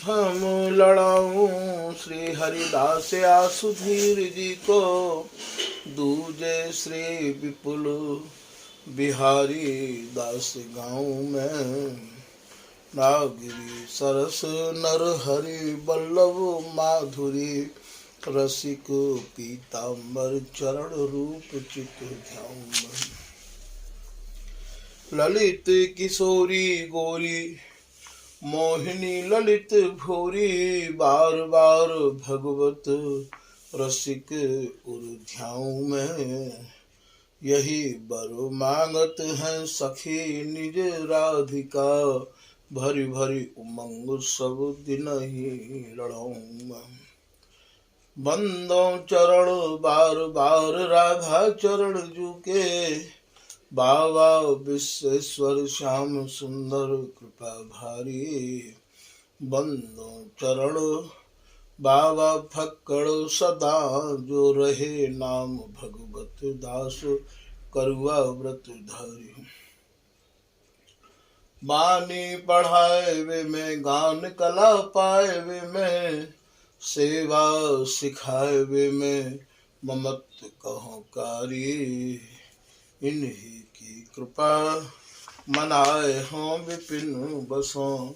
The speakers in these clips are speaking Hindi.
हम लड़ाऊं श्री हरिदास आसुधीर जी को, दूजे श्री विपुल बिहारी दास गाँव में। नागिरी सरस नर हरि बल्लभ माधुरी, रसिक पीताम्बर चरण रूप चित ध्याऊं। ललित किशोरी गोरी मोहिनी ललित भोरी, बार बार भगवत रसिक उर्ध्याऊं में। यही बर मांगत हैं सखी निज राधिका, भरी भरी उमंग सब दिन ही लड़ाऊं मैं। बंदों चरण बार बार राधा चरण झुके, बाबा विश्वेश्वर श्याम सुंदर कृपा भारी। बंदों चरण बाबा फक्कड़ सदा, जो रहे नाम भगवत दास करुआ व्रत धारी। बानी पढ़ाए वे में गान कला पाए वे में, सेवा सिखाए वे में ममत कहो कारी। इन्हीं की कृपा मनाए हों विपिन बसों,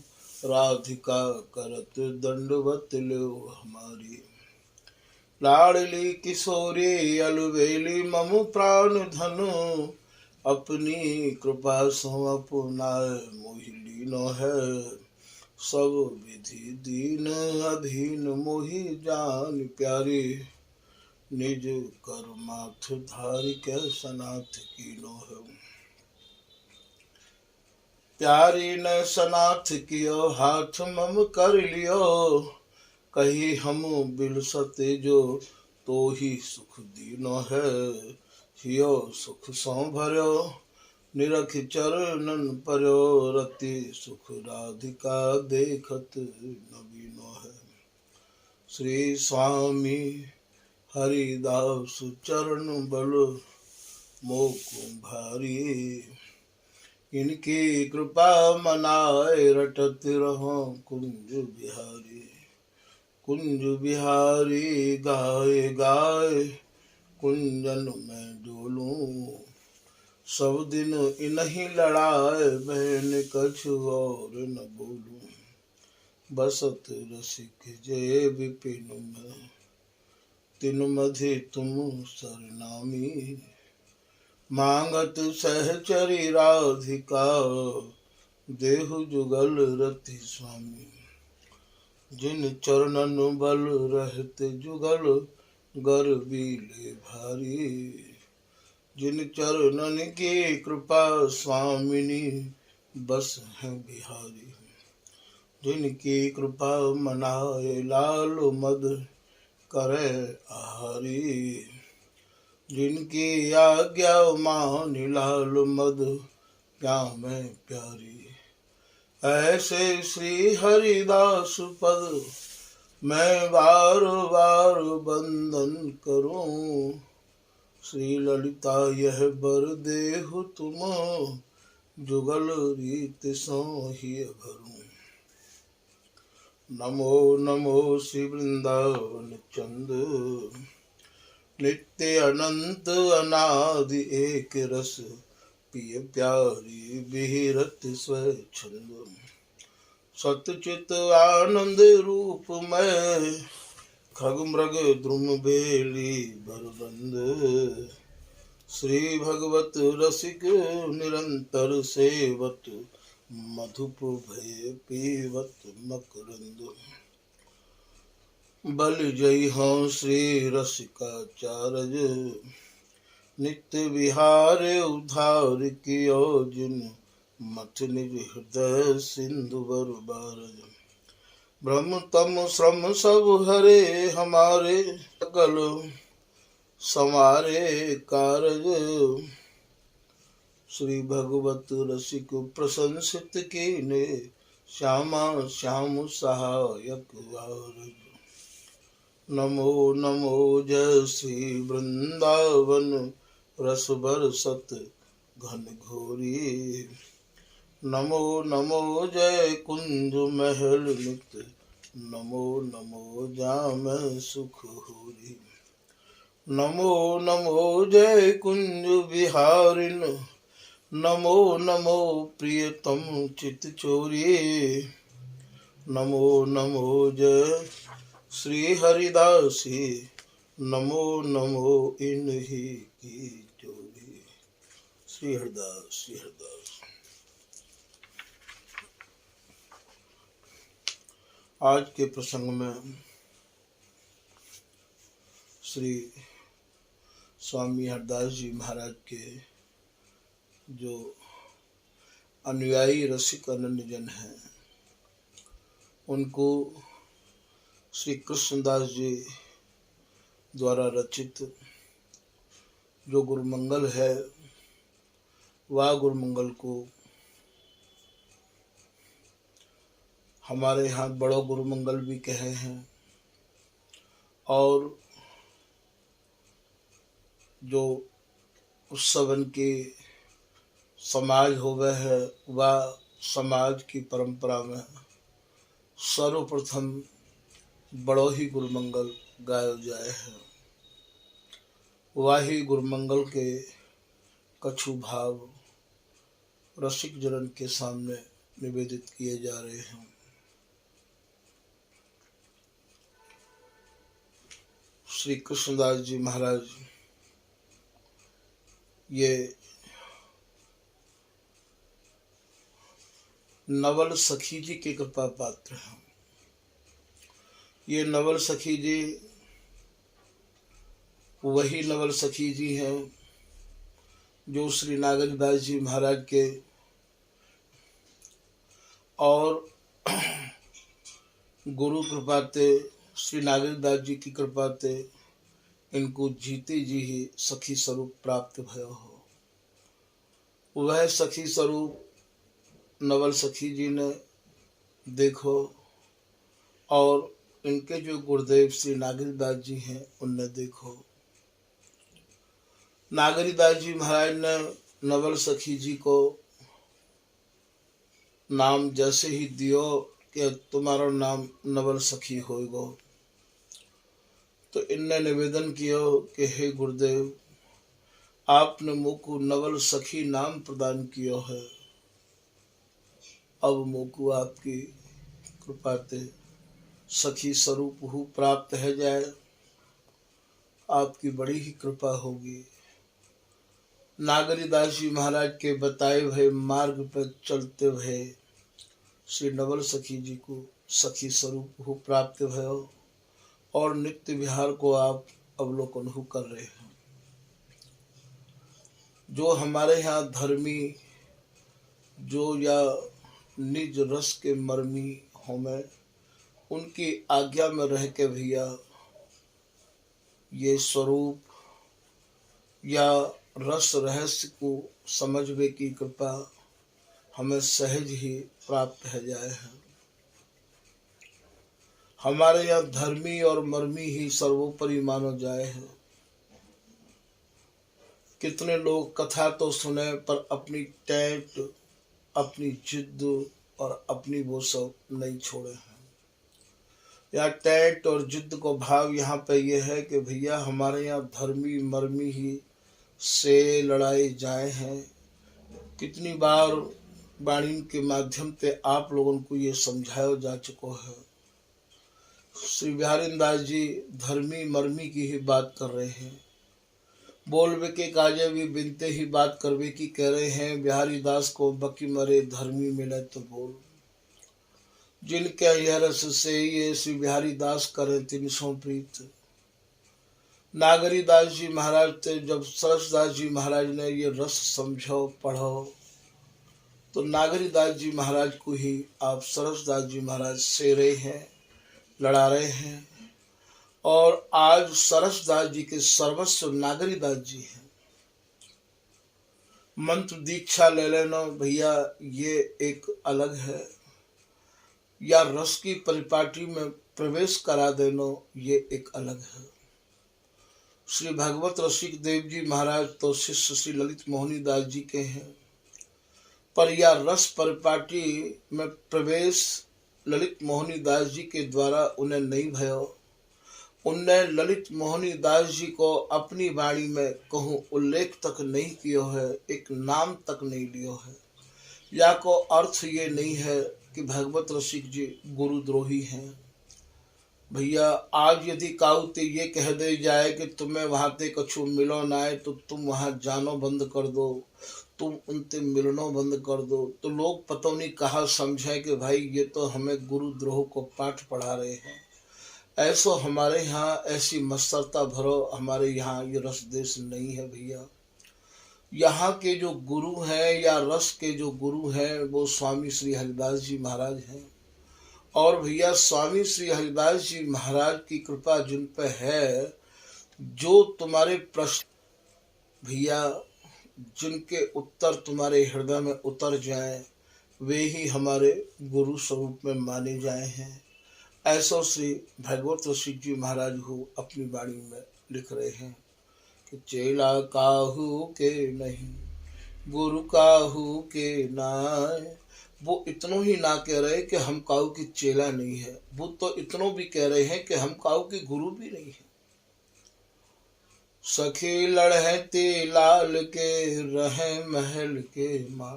राधिका करत दंडवत लो हमारी। लाडली किशोरी अलवेली ममु प्राण धनु, अपनी कृपा सो अपनाए मोहि लीनो है। सब विधि दीन अधीन मोहि जान प्यारी, निज कर माथ धारि के सनाथ कीनो है। प्यारी न सनाथ कियो हाथ मम कर लियो, कही हम बिलसते जो तो ही सुख दीनो है। हियो सुख सौ भर्यो निरख चरणन पर्यो, रति सुख राधिका देखत नवीनो है। श्री स्वामी हरिदास चरण बल मोको भारी, इनकी कृपा मनाए रटत रहो कुंज बिहारी। कुंज बिहारी गाए गाए कुंजन में डोलूं, सब दिन इन्हीं लड़ाए मैं कछु और न बोलूं। बसत रसिक जय विपिन में, तिन मधि तुम सरनामी। मांगत सहचरी राधिका, देहु जुगल रति स्वामी। जिन चरणन बल रहते जुगल, गर बीले भारी। जिन चरणन की कृपा स्वामिनी, बस है बिहारी। जिनकी कृपा मनाए लाल मद करे आहारी। जिनकी आज्ञा मान लाल मद क्या मैं प्यारी। ऐसे श्री हरिदास पद मैं बार बार बंदन करूं, श्री ललिता यह बर देहु तुम, जुगल रीत सो ही भरूं। नमो नमो श्री वृंदावन चंद, नित्य अनंत अनादि एक रस, पिय प्यारी बिहरत स्वच्छंद। सतचित आनंद रूप में, खग मृग द्रुम बेली बरबंद। श्री भगवत रसिक निरंतर सेवत, मधुप भय पीवत मकरंद। बल जय हों श्री रसिकाचार्य, नित्य विहार उद्धार कियो जिन, मथ निज हृदय सिंधु बर बारज। ब्रह्म तम श्रम सब हरे हमारे, सकल समारे कारज। श्री भगवत रसिक प्रशंसित कीने, श्यामा श्याम सहायक वारज। नमो नमो जय श्री वृंदावन रस बरसत घन घोरी। नमो नमो जय कुंज महल नित नमो नमो जाम सुख होरी। नमो नमो जय कुंज बिहारिन, नमो नमो प्रियतम चित चोरी। नमो नमो जय श्री हरिदासी, नमो नमो इन्हीं की जोड़ी। श्री हरिदास श्री हरिदास। आज के प्रसंग में श्री स्वामी हरदास जी महाराज के जो अनुयायी रसिक अनन्य जन हैं, उनको श्री कृष्णदास जी द्वारा रचित जो गुरुमंगल है, वह गुरुमंगल को हमारे यहाँ बड़ो गुरुमंगल भी कहे हैं, और जो उत्सवन के समाज हो गए है, वह समाज की परंपरा में सर्वप्रथम बड़ो ही गुरुमंगल गायो जाए है। वह ही गुरुमंगल के कछु भाव रसिक जनन के सामने निवेदित किए जा रहे हैं। श्री कृष्णदास जी महाराज ये नवल सखी जी के कृपा पात्र हैं। ये नवल सखी जी वही नवल सखी जी हैं जो श्री नागरदास जी महाराज के और गुरु कृपाते श्री नागरदास जी की कृपाते इनको जीते जी ही सखी स्वरूप प्राप्त भयो हो। वह सखी स्वरूप नवल सखी जी ने देखो, और इनके जो गुरुदेव श्री नागरीदास जी हैं उनने देखो। नागरीदास जी महाराज ने नवल सखी जी को नाम जैसे ही दियो कि तुम्हारा नाम नवल सखी होएगो, तो इनने निवेदन किया कि हे गुरुदेव, आपने मुझको नवल सखी नाम प्रदान किया है, अब मुझको आपकी कृपा से सखी स्वरूप हु प्राप्त है जाए, आपकी बड़ी ही कृपा होगी। नागरीदास जी महाराज के बताए हुए मार्ग पर चलते हुए श्री नवल सखी जी को सखी स्वरूप हु प्राप्त भयो, और नित्य विहार को आप अवलोकन हु कर रहे हैं। जो हमारे यहाँ धर्मी जो या निज रस के मर्मी हों, उनकी आज्ञा में रह के भैया ये स्वरूप या रस रहस्य को समझने की कृपा हमें सहज ही प्राप्त है जाए है। हमारे यहाँ धर्मी और मर्मी ही सर्वोपरि मानो जाए है। कितने लोग कथा तो सुने पर अपनी टैट, अपनी जिद और अपनी वो सब नहीं छोड़े हैं। या टैट और जिद को भाव यहाँ पे ये है कि भैया हमारे यहाँ धर्मी मर्मी ही से लड़ाई जाए हैं। कितनी बार वाणी के माध्यम से आप लोगों को ये समझाया जा चुका है। श्री बिहारी दास जी धर्मी मर्मी की ही बात कर रहे हैं। बोलवे के काजे भी बिनते ही बात करवे की कह रहे हैं। बिहारी दास को बकी मरे धर्मी मिले तो बोल, जिनके यह रस से ये श्री बिहारी दास करे तीन सौ प्रीत। नागरी दास जी महाराज थे, जब सरसदास जी महाराज ने ये रस समझो पढ़ो, तो नागरी दास जी महाराज को ही आप सरसदास जी महाराज से रहे हैं, लड़ा रहे हैं। और आज सरसदास जी के सर्वस्व नागरी दास जी हैं। मंत्र दीक्षा ले लेना भैया ये एक अलग है, या रस की परिपाटी में प्रवेश करा देना ये एक अलग है। श्री भगवत रसिक देव जी महाराज तो शिष्य श्री ललित मोहनी दास जी के हैं, पर यह रस परिपाटी में प्रवेश ललित मोहनी दास जी के द्वारा उन्हें नहीं भयो। उनने ललित मोहनी दास जी को अपनी वाणी में कहूँ उल्लेख तक नहीं किया है, एक नाम तक नहीं लियो है। या को अर्थ ये नहीं है कि भगवत रसिक जी गुरुद्रोही हैं। भैया आज यदि काउते ये कह दे जाए कि तुम्हें वहां ते कछु मिलो ना है तो तुम वहां जानो बंद कर दो, तुम उनसे मिलनो बंद कर दो, तो लोग पता नहीं कहा समझे कि भाई ये तो हमें गुरुद्रोह को पाठ पढ़ा रहे हैं। ऐसो हमारे यहाँ ऐसी मत्सरता भरो, हमारे यहाँ ये रस देश नहीं है भैया। यहाँ के जो गुरु हैं या रस के जो गुरु हैं वो स्वामी श्री हरिदास जी महाराज हैं। और भैया स्वामी श्री हरिदास जी महाराज की कृपा जिन पे है, जो तुम्हारे प्रश्न भैया जिनके उत्तर तुम्हारे हृदय में उतर जाए, वे ही हमारे गुरु स्वरूप में माने जाए हैं। ऐसा श्री भगवत रसिक जी महाराज हो अपनी वाणी में लिख रहे हैं कि चेला काहू के नहीं, गुरु काहू के नाय। वो इतनों ही ना कह रहे कि हम काहू की चेला नहीं है, वो तो इतनों भी कह रहे हैं कि हम काहू के गुरु भी नहीं है। सखी लड़े ते लाल के रहे महल के माँ।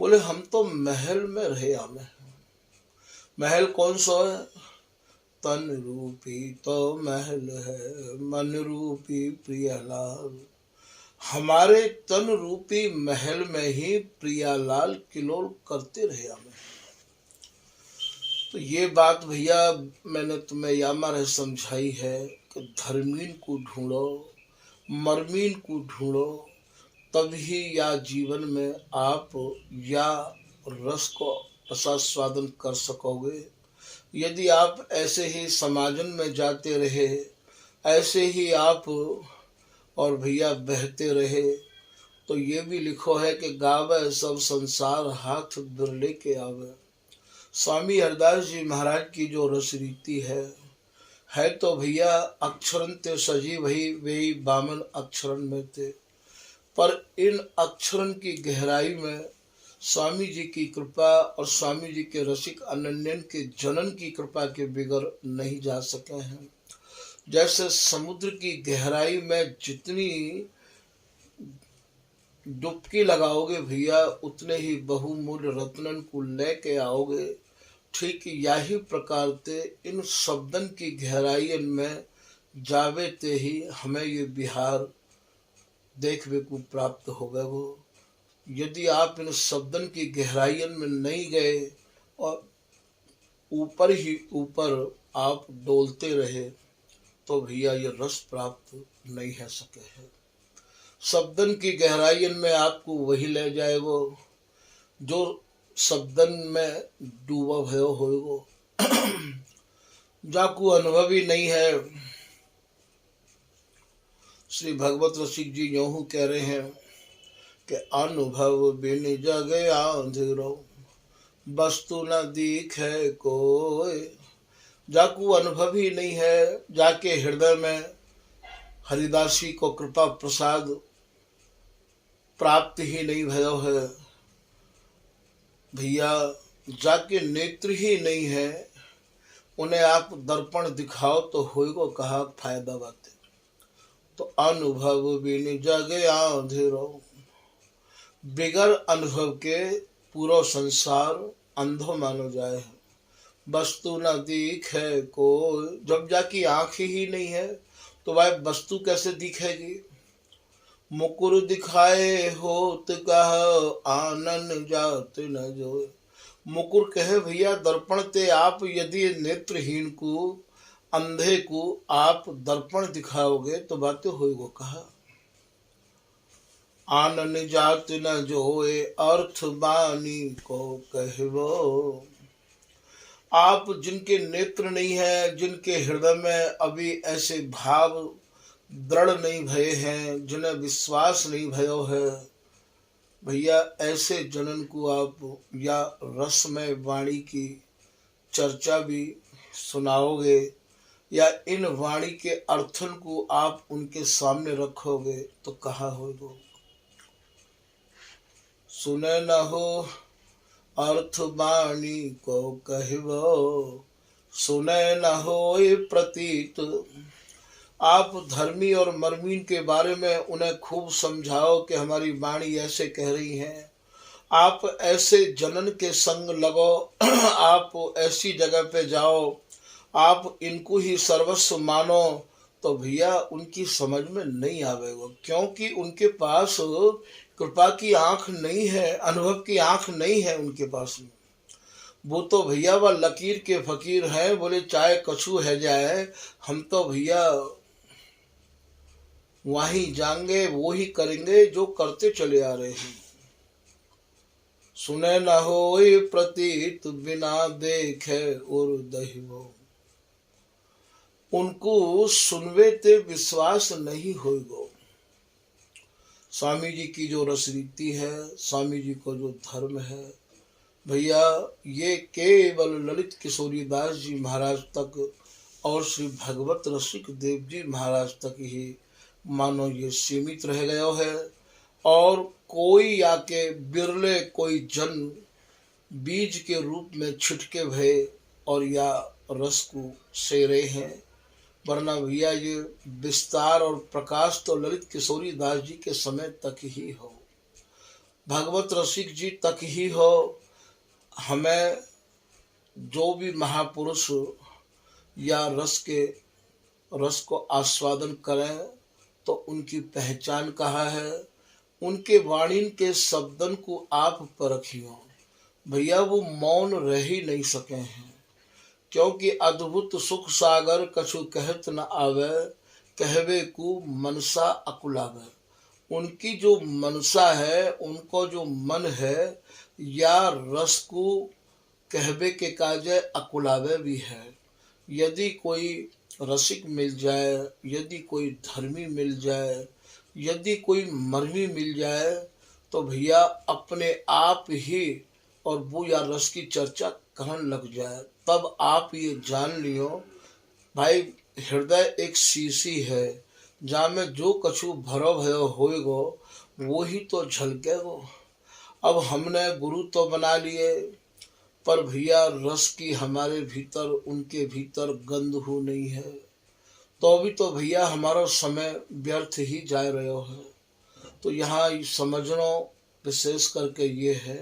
बोले हम तो महल में रहे आमे। महल कौन सा है? तन रूपी तो महल है, मन रूपी प्रियलाल। हमारे तन रूपी महल में ही प्रियालाल किलोल करते रहे हमें। तो ये बात भैया मैंने तुम्हें यामार समझाई है कि धर्मीन को ढूंढो, मर्मीन को ढूंढो, तभी या जीवन में आप या रस को रसास्वादन कर सकोगे। यदि आप ऐसे ही समाजन में जाते रहे, ऐसे ही आप और भैया बहते रहे, तो ये भी लिखो है कि गावे सब संसार हाथ बिरले के आवे। स्वामी हरदास जी महाराज की जो रस रीति है तो भैया अक्षरन ते सजीव ही वे बामन अक्षरन में थे, पर इन अक्षरन की गहराई में स्वामी जी की कृपा और स्वामी जी के रसिक अनन्यन के जनन की कृपा के बिगर नहीं जा सके हैं। जैसे समुद्र की गहराई में जितनी डुबकी लगाओगे भैया, उतने ही बहुमूल्य रत्नन को लेके आओगे। ठीक यही प्रकार से इन शब्दन की गहराई में जावे ते ही हमें ये बिहार देखने को प्राप्त होगा। वो यदि आप इन शब्दन की गहराई में नहीं गए और ऊपर ही ऊपर आप डोलते रहे, तो भैया ये रस प्राप्त नहीं है सके है। शब्दन की गहराई में आपको वही ले जाएगो जो शब्दन में डूबा भयो होएगो। जाकू अनुभव ही नहीं है। श्री भगवत रसिक जी यूं कह रहे हैं कि अनुभव बिन जग आंधेरो, वस्तु न दिखे कोई। जाकू अनुभव ही नहीं है, जाके हृदय में हरिदासी को कृपा प्रसाद प्राप्त ही नहीं भयो है भैया, जाके नेत्र ही नहीं है, उन्हें आप दर्पण दिखाओ तो होएगो कहा फायदा बात। तो अनुभव बिन जग आंधेरो, बिगर अनुभव के पूरा संसार अंधो मानो जाए है। वस्तु न दिखे को, जब जाकी आंख ही नहीं है तो वह वस्तु कैसे दिखेगी। मुकुर दिखाए होत कह आनन जात न जोए। मुकुर कहे भैया दर्पण ते आप यदि नेत्रहीन को, अंधे को आप दर्पण दिखाओगे तो बातें होएगो कहा। आनन जात न जोए अर्थ बानी को कहवो। आप जिनके नेत्र नहीं है, जिनके हृदय में अभी ऐसे भाव दृढ़ नहीं भये हैं, जिन्हें विश्वास नहीं भयो है भैया, ऐसे जनन को आप या रसमय वाणी की चर्चा भी सुनाओगे या इन वाणी के अर्थन को आप उनके सामने रखोगे तो कहा होगा। सुने न हो अर्थ बाणी को कहबो सुने न होए प्रतीत। आप धर्मी और मर्मीन के बारे में उन्हें खूब समझाओ कि हमारी वाणी ऐसे कह रही है। आप ऐसे जनन के संग लगो, आप ऐसी जगह पे जाओ, आप इनको ही सर्वस्व मानो, तो भैया उनकी समझ में नहीं आवेगा, क्योंकि उनके पास कृपा की आंख नहीं है, अनुभव की आंख नहीं है उनके पास में। वो तो भैया वह लकीर के फकीर हैं, बोले चाहे कछु है जाए, हम तो भैया वहीं जाएंगे, वो ही करेंगे जो करते चले आ रहे हैं। सुने न होए प्रतीत बिना देखे और दहिवो। उनको सुनवे ते विश्वास नहीं होएगो। स्वामी जी की जो रसरीति है, स्वामी जी को जो धर्म है भैया, ये केवल ललित किशोरी दास जी महाराज तक और श्री भगवत रसिक देव जी महाराज तक ही मानो ये सीमित रह गया है। और कोई आके बिरले कोई जन बीज के रूप में छिटके भय और या रस को से रहे हैं, वरना भैया ये विस्तार और प्रकाश तो ललित किशोरी दास जी के समय तक ही हो, भगवत रसिक जी तक ही हो। हमें जो भी महापुरुष या रस को आस्वादन करें तो उनकी पहचान कहाँ है, उनके वाणी के शब्दन को आप परखियो। भैया वो मौन रह ही नहीं सके हैं, क्योंकि अद्भुत सुख सागर कछु कहत न आवे, कहवे को मनसा अकुलावे। उनकी जो मनसा है, उनको जो मन है, या रस को कहवे के काजे अकुलावे भी है। यदि कोई रसिक मिल जाए, यदि कोई धर्मी मिल जाए, यदि कोई मर्मी मिल जाए, तो भैया अपने आप ही और वो या रस की चर्चा करने लग जाए, तब आप ये जान लियो भाई हृदय एक शीशी है, जहाँ में जो कछु भरो भयो होएगो वो ही तो झलकेगो। अब हमने गुरु तो बना लिए, पर भैया रस की हमारे भीतर, उनके भीतर गंध हो नहीं है, तो अभी तो भैया हमारा समय व्यर्थ ही जा रहे है। तो यहाँ समझना विशेष करके ये है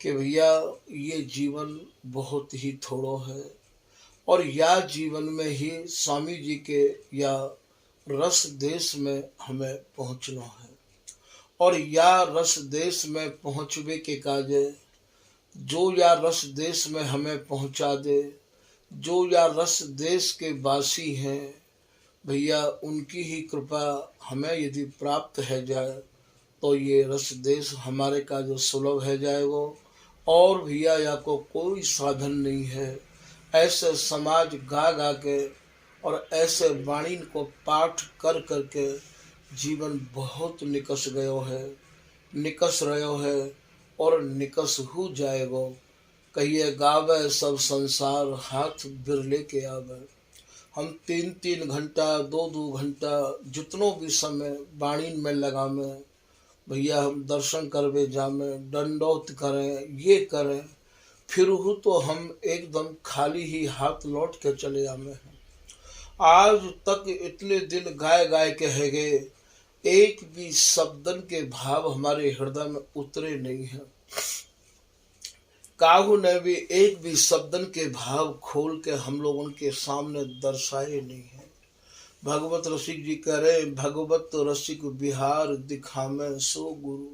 कि भैया ये जीवन बहुत ही थोड़ो है, और या जीवन में ही स्वामी जी के या रस देश में हमें पहुँचना है। और या रस देश में पहुँचवे के काजे जो या रस देश में हमें पहुँचा दे, जो या रस देश के वासी हैं भैया, उनकी ही कृपा हमें यदि प्राप्त है जाए तो ये रस देश हमारे का जो सुलभ है जाएगा। और भैया या को कोई साधन नहीं है, ऐसे समाज गा गा के और ऐसे वाणी को पाठ कर करके जीवन बहुत निकस गयो है, निकस रहो है और निकस हो जाएगो। कहिए गावे सब संसार हाथ बिरले के आवे। हम 3-3 घंटा 2-2 घंटा जितनो भी समय वाणी में लगावे भैया, हम दर्शन करवे जामे, दंडोत करें, ये करें, फिर हो तो हम एकदम खाली ही हाथ लौट के चले आवे हैं। आज तक इतने दिन गाय गाय के है गए, एक भी शब्दन के भाव हमारे हृदय में उतरे नहीं है। काहू ने भी एक भी शब्दन के भाव खोल के हम लोग उनके सामने दर्शाए नहीं है। भगवत रसिक जी कह रहे, भगवत रसिक बिहार दिखावे सो गुरु।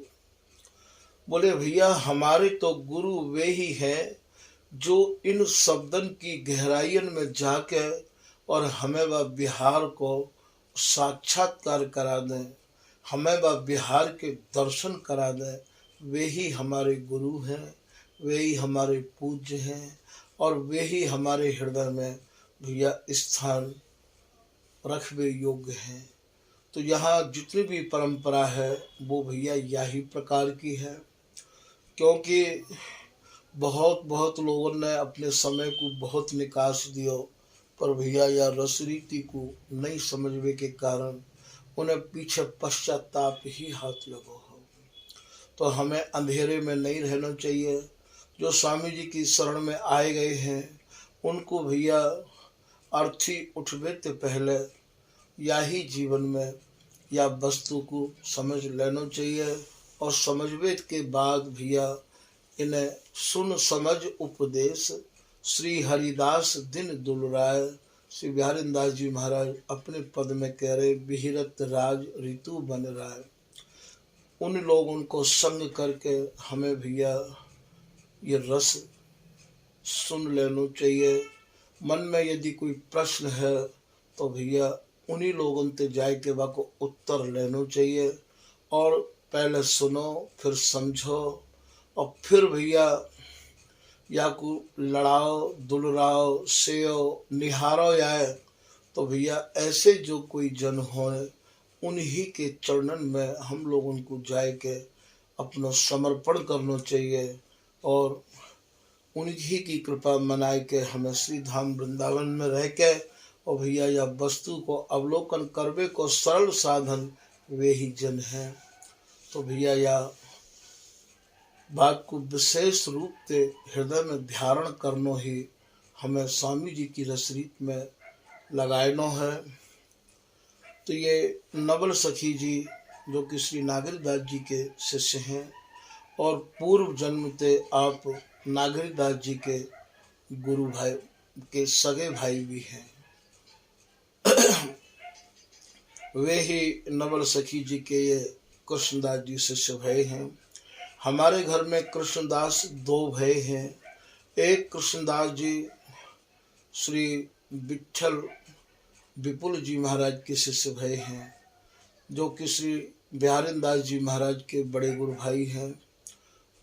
बोले भैया हमारे तो गुरु वे ही हैं जो इन शब्दन की गहराइयन में जाके और हमें वह बिहार को साक्षात्कार करा दें, हमें वह बिहार के दर्शन करा दें। वे ही हमारे गुरु हैं, वे ही हमारे पूज्य हैं, और वे ही हमारे हृदय में भैया स्थान रखवे योग्य हैं। तो यहाँ जितनी भी परंपरा है वो भैया यही प्रकार की है, क्योंकि बहुत बहुत लोगों ने अपने समय को बहुत निकास दियो, पर भैया या रसरीति को नहीं समझने के कारण उन्हें पीछे पश्चाताप ही हाथ लगो हो। तो हमें अंधेरे में नहीं रहना चाहिए, जो स्वामी जी की शरण में आए गए हैं उनको भैया अर्थी उठबे ते पहले या ही जीवन में या वस्तु को समझ लेना चाहिए और समझवे के बाद भैया इन्हें सुन समझ उपदेश श्री हरिदास दिन दुलराय। श्री बिहारी दास जी महाराज अपने पद में कह रहे विहिरत राज ऋतु बन रहा है। उन लोगों को संग करके हमें भैया ये रस सुन लेना चाहिए। मन में यदि कोई प्रश्न है तो भैया उन्हीं लोगों से जाए के वह को उत्तर लेना चाहिए और पहले सुनो फिर समझो और फिर भैया या को लड़ाओ दुलराओ सेओ निहारो जाए। तो भैया ऐसे जो कोई जन हो उन्हीं के चरणन में हम लोग उनको जाए के अपना समर्पण करना चाहिए और उन्हीं की कृपा मनाए के हमें श्री धाम वृंदावन में रह के और भैया या वस्तु को अवलोकन करवे को सरल साधन वे ही जन हैं। तो भैया या बात को विशेष रूप से हृदय में धारण करना ही हमें स्वामी जी की रसरीत में लगाना है। तो ये नवल सखी जी जो कि श्री नागरीदास जी के शिष्य हैं और पूर्व जन्म से आप नागरीदास जी के गुरु भाई के सगे भाई भी हैं। वे ही नवल सखी जी के ये कृष्णदास जी शिष्य भाई हैं। हमारे घर में कृष्णदास दो भाई हैं। एक कृष्णदास जी श्री विठल विपुल जी महाराज के शिष्य भाई हैं जो कि श्री बिहारी दास जी महाराज के बड़े गुरु भाई हैं।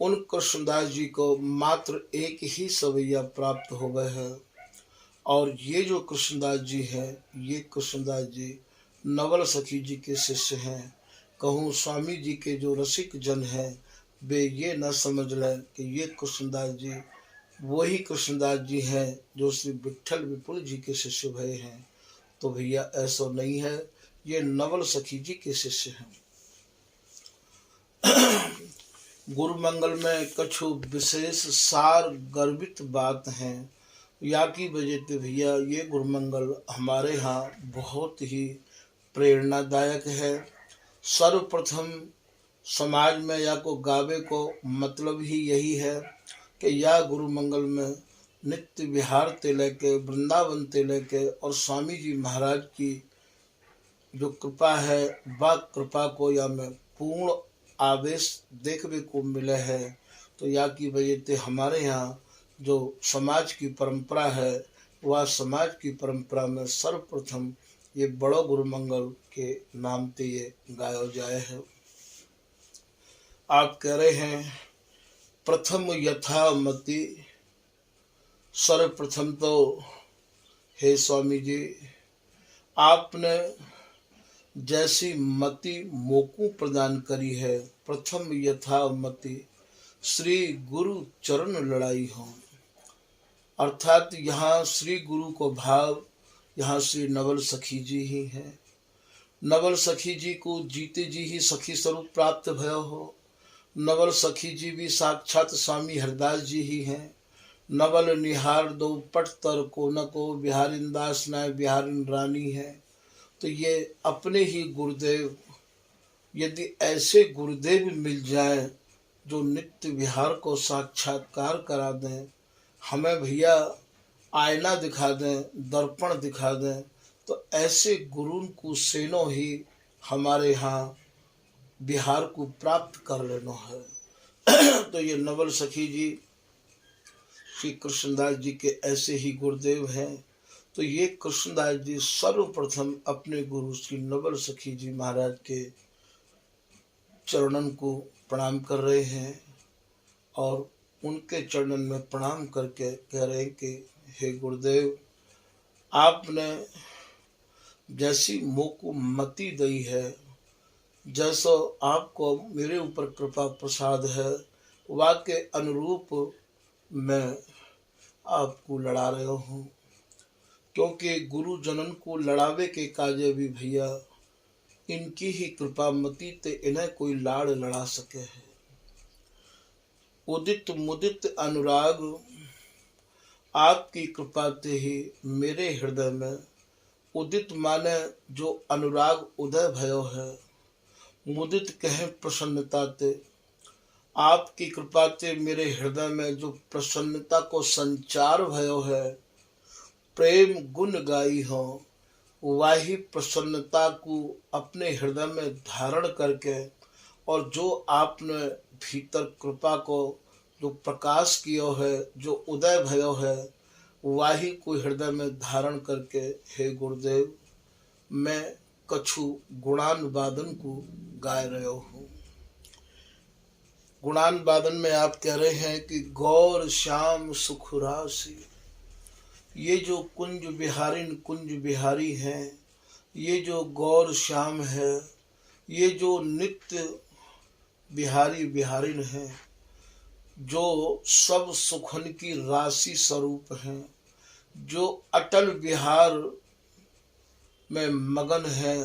उन कृष्णदास जी को मात्र एक ही सवैया प्राप्त हो गए हैं और ये जो कृष्णदास जी हैं ये कृष्णदास जी नवल सखी जी के शिष्य हैं। कहूँ स्वामी जी के जो रसिक जन हैं वे ये न समझ लें कि ये कृष्णदास जी वही कृष्णदास जी हैं जो श्री विठल विपुल जी के शिष्य भय हैं। तो भैया ऐसा नहीं है, ये नवल सखी जी के शिष्य हैं। गुरु मंगल में कछु विशेष सार गर्भित बात हैं या की वजह से भैया ये गुरु मंगल हमारे यहाँ बहुत ही प्रेरणादायक है। सर्वप्रथम समाज में या को गावे को मतलब ही यही है कि या गुरु मंगल में नित्य विहार ते लेके वृंदावन ते लेके और स्वामी जी महाराज की जो कृपा है वह कृपा को या में पूर्ण आवेश देखने को मिले है। तो या की वजह से हमारे यहाँ जो समाज की परंपरा है वह समाज की परंपरा में सर्वप्रथम ये बड़ो गुरु मंगल के नाम से ये गाया जाए है। आप कह रहे हैं प्रथम यथामति, सर्वप्रथम तो हे स्वामी जी आपने जैसी मति मोकू प्रदान करी है, प्रथम यथामति श्री गुरु चरण लड़ाई हो। अर्थात यहाँ श्री गुरु को भाव यहाँ श्री नवल सखी जी ही हैं। नवल सखी जी को जीते जी ही सखी स्वरूप प्राप्त भयो हो। नवल सखी जी भी साक्षात स्वामी हरदास जी ही हैं। नवल निहार दो पट तर को न को बिहारी दास नाय बिहारी रानी है। तो ये अपने ही गुरुदेव, यदि ऐसे गुरुदेव मिल जाए जो नित्य विहार को साक्षात्कार करा दें, हमें भैया आईना दिखा दें, दर्पण दिखा दें, तो ऐसे गुरु को सेनो ही हमारे यहाँ बिहार को प्राप्त कर लेना है। तो ये नवल सखी जी श्री कृष्णदास जी के ऐसे ही गुरुदेव हैं। तो ये कृष्णदास जी सर्वप्रथम अपने गुरु श्री नवल सखी जी महाराज के चरणन को प्रणाम कर रहे हैं और उनके चरणन में प्रणाम करके कह रहे हैं कि हे गुरुदेव आपने जैसी मोको मति दी है, जैसा आपको मेरे ऊपर कृपा प्रसाद है, वाक्य अनुरूप मैं आपको लड़ा रहा हूँ। क्योंकि गुरु जनन को लड़ावे के काजे भी भैया इनकी ही कृपा मति ते इन्हें कोई लाड़ लड़ा सके है। उदित मुदित अनुराग आपकी कृपा ते ही मेरे हृदय में। उदित माने जो अनुराग उदय भयो है, मुदित कहें प्रसन्नता ते। आपकी कृपा ते मेरे हृदय में जो प्रसन्नता को संचार भयो है, प्रेम गुण गाई हो, वही प्रसन्नता को अपने हृदय में धारण करके और जो आपने भीतर कृपा को जो प्रकाश किया है, जो उदय भयो है, वही को हृदय में धारण करके हे गुरुदेव मैं कछु गुणानुवादन को गाय रहे हूँ। गुणानुवादन में आप कह रहे हैं कि गौर श्याम सुखरासी, ये जो कुंज बिहारिन कुंज बिहारी हैं, ये जो गौर श्याम है, ये जो नित्य बिहारी बिहारिन हैं, जो सब सुखन की राशि स्वरूप हैं, जो अटल बिहार में मगन है,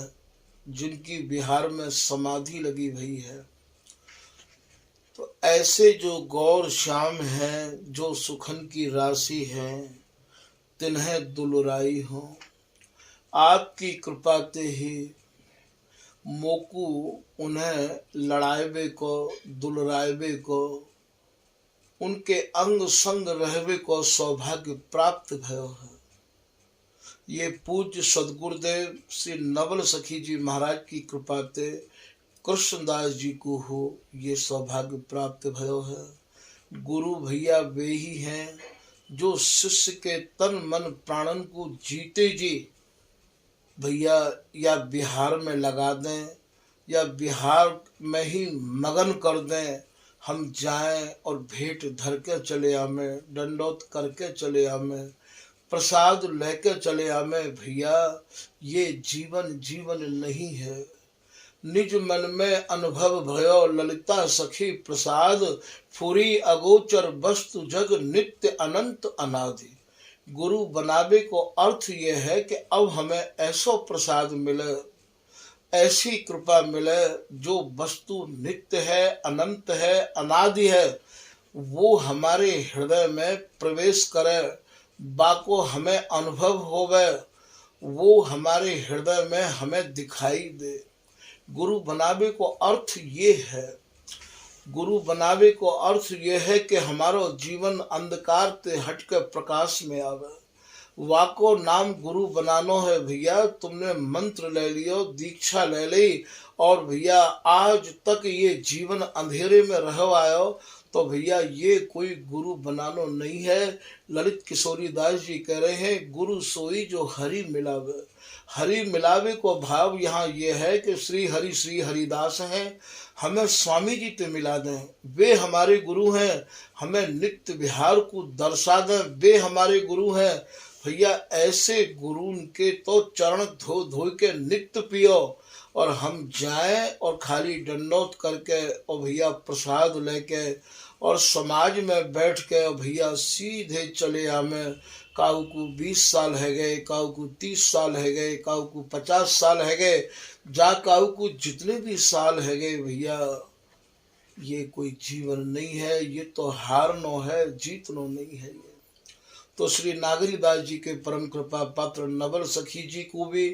जिनकी बिहार में समाधि लगी हुई है, तो ऐसे जो गौर श्याम हैं, जो सुखन की राशि हैं, तिन्हें दुलराई हो। आपकी कृपा ते ही मोकू उन्हें लड़ाएबे को दुलराएबे को, उनके अंग संग रहबे को सौभाग्य प्राप्त भयो है। ये पूज्य सदगुरुदेव श्री नवल सखी जी महाराज की कृपा ते कृष्णदास जी को हो ये सौभाग्य प्राप्त भयो है। गुरु भैया वे ही हैं जो शिष्य के तन मन प्राणन को जीते जी भैया या बिहार में लगा दें या बिहार में ही मगन कर दें। हम जाएं और भेंट धर के चले आमें, दंडोत करके चले आमें, प्रसाद लेके चले आमें। भैया ये जीवन जीवन नहीं है। निज मन में अनुभव भयो ललिता सखी प्रसाद, फुरी अगोचर वस्तु जग नित्य अनंत अनादि। गुरु बनावे को अर्थ ये है कि अब हमें ऐसा प्रसाद मिले, ऐसी कृपा मिले जो वस्तु नित्य है, अनंत है, अनादि है, वो हमारे हृदय में प्रवेश करे, बाको हमें अनुभव होवे, वो हमारे हृदय में हमें दिखाई दे। गुरु बनावे को अर्थ ये है, गुरु बनावे को अर्थ ये है कि हमारो जीवन अंधकार ते हट के प्रकाश में आवे। वाको नाम गुरु बनानो है भैया। तुमने मंत्र ले लियो, दीक्षा ले ली और भैया आज तक ये जीवन अंधेरे में रहो आयो, तो भैया ये कोई गुरु बनानो नहीं है। ललित किशोरी दास जी कह रहे हैं गुरु सोई जो हरि मिलावे। हरि मिलावे को भाव यहाँ ये है कि श्री हरिदास हैं, हमें स्वामी जी ते मिला दें, वे हमारे गुरु हैं। हमें नित्य विहार को दर्शा दें, वे हमारे गुरु हैं। भैया ऐसे गुरु के तो चरण धो धो के नित्य पियो और हम जाएं और खाली दंडोत करके और भैया प्रसाद लेके और समाज में बैठ के भैया सीधे चले आमें। काऊ को 20 साल है गए, काऊ को 30 साल है गए, काऊ को 50 साल है गए, जा काऊ को जितने भी साल है गए भैया ये कोई जीवन नहीं है, ये तो हारनो है, जीतनो नहीं है। ये तो श्री नागरीदास जी के परम कृपा पात्र नवल सखी जी को भी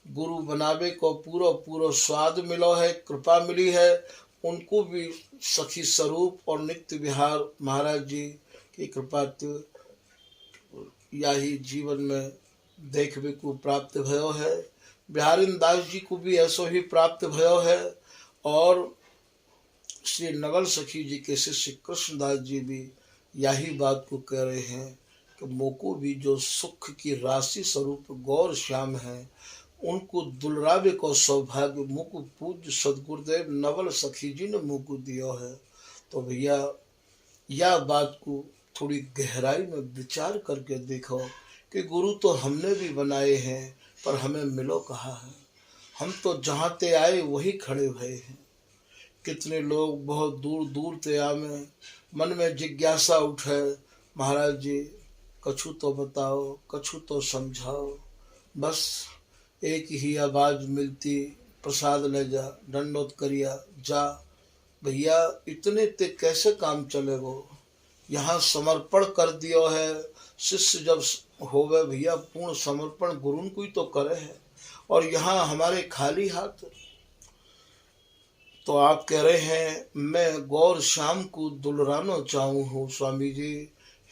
गुरु बनावे को पूरा पूरा स्वाद मिलो है, कृपा मिली है। उनको भी सखी स्वरूप और नित्य विहार महाराज जी की कृपा यही जीवन में देखने को प्राप्त भयो है। बिहारिन दास जी को भी ऐसो ही प्राप्त भयो है और श्री नवल सखी जी के शिष्य कृष्णदास जी भी यही बात को कह रहे हैं कि मोको भी जो सुख की राशि स्वरूप गौर श्याम है उनको दुलरावे को सौभाग्य मुख पूज्य सदगुरुदेव नवल सखी जी ने मुझको दिया है। तो भैया यह बात को थोड़ी गहराई में विचार करके देखो कि गुरु तो हमने भी बनाए हैं पर हमें मिलो कहाँ है। हम तो जहाँ ते आए वही खड़े हुए हैं। कितने लोग बहुत दूर दूर ते आवे, मन में जिज्ञासा उठे महाराज जी कछु तो बताओ, कछु तो समझाओ। बस एक ही आवाज़ मिलती प्रसाद ले जा, दंडोत करिया जा। भैया इतने ते कैसे काम चलेगो। यहाँ समर्पण कर दियो है। शिष्य जब होवे भैया पूर्ण समर्पण गुरु को ही तो करे है, और यहाँ हमारे खाली हाथ। तो आप कह रहे हैं मैं गौर श्याम को दुलराना चाहूँ हूँ स्वामी जी।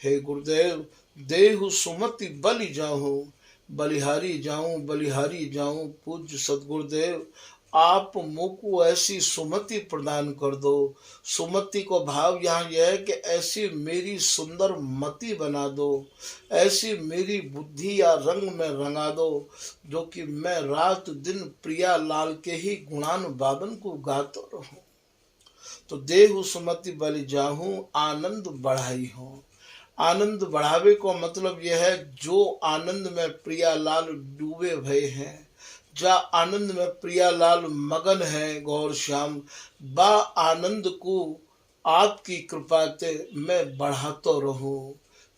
हे गुरुदेव देहु सुमति बलि जाऊँ, बलिहारी जाऊं बलिहारी जाऊं। पूज्य सदगुरुदेव आप मुझको ऐसी सुमति प्रदान कर दो। सुमति को भाव यहाँ यह है कि ऐसी मेरी सुंदर मति बना दो, ऐसी मेरी बुद्धि या रंग में रंगा दो, जो कि मैं रात दिन प्रिया लाल के ही गुणान बाबन को गाता रहूं। तो देहु सुमति बलि जाहूं, आनंद बढ़ाई हो। आनंद बढ़ावे को मतलब यह है जो आनंद में प्रियालाल डूबे भये हैं, जा आनंद में प्रियालाल मगन है गौर श्याम, बा आनंद को आपकी कृपा से मैं बढ़ाता रहूं।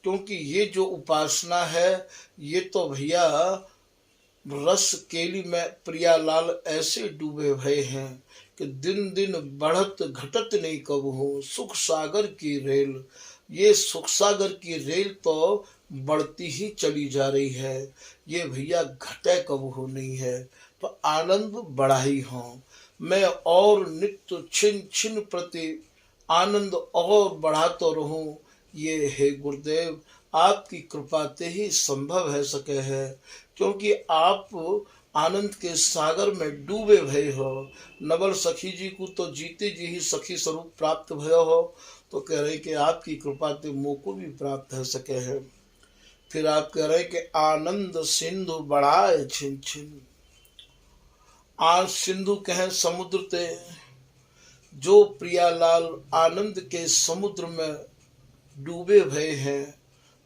क्योंकि ये जो उपासना है ये तो भैया रस केली में प्रियालाल ऐसे डूबे भये हैं कि दिन दिन बढ़त घटत नहीं कब हो। सुख सागर की रेल, ये सुख सागर की रेल तो बढ़ती ही चली जा रही है, ये भैया घटे कब हो नहीं है। तो आनंद बढ़ाई हो मैं, और नित्य छिन छिन प्रति आनंद और बढ़ाता रहूं। ये हे गुरुदेव आपकी कृपा से ही संभव है सके है, क्योंकि आप आनंद के सागर में डूबे भये हो। नवल सखी जी को तो जीते जी ही सखी स्वरूप प्राप्त भयो हो, तो कह रहे कि आपकी कृपा से मोह को भी प्राप्त हो सके है। फिर आप कह रहे कि आनंद सिंधु बढ़ाए छिन छिन। आज सिंधु कहें समुद्र ते, जो प्रियालाल आनंद के समुद्र में डूबे भये हैं,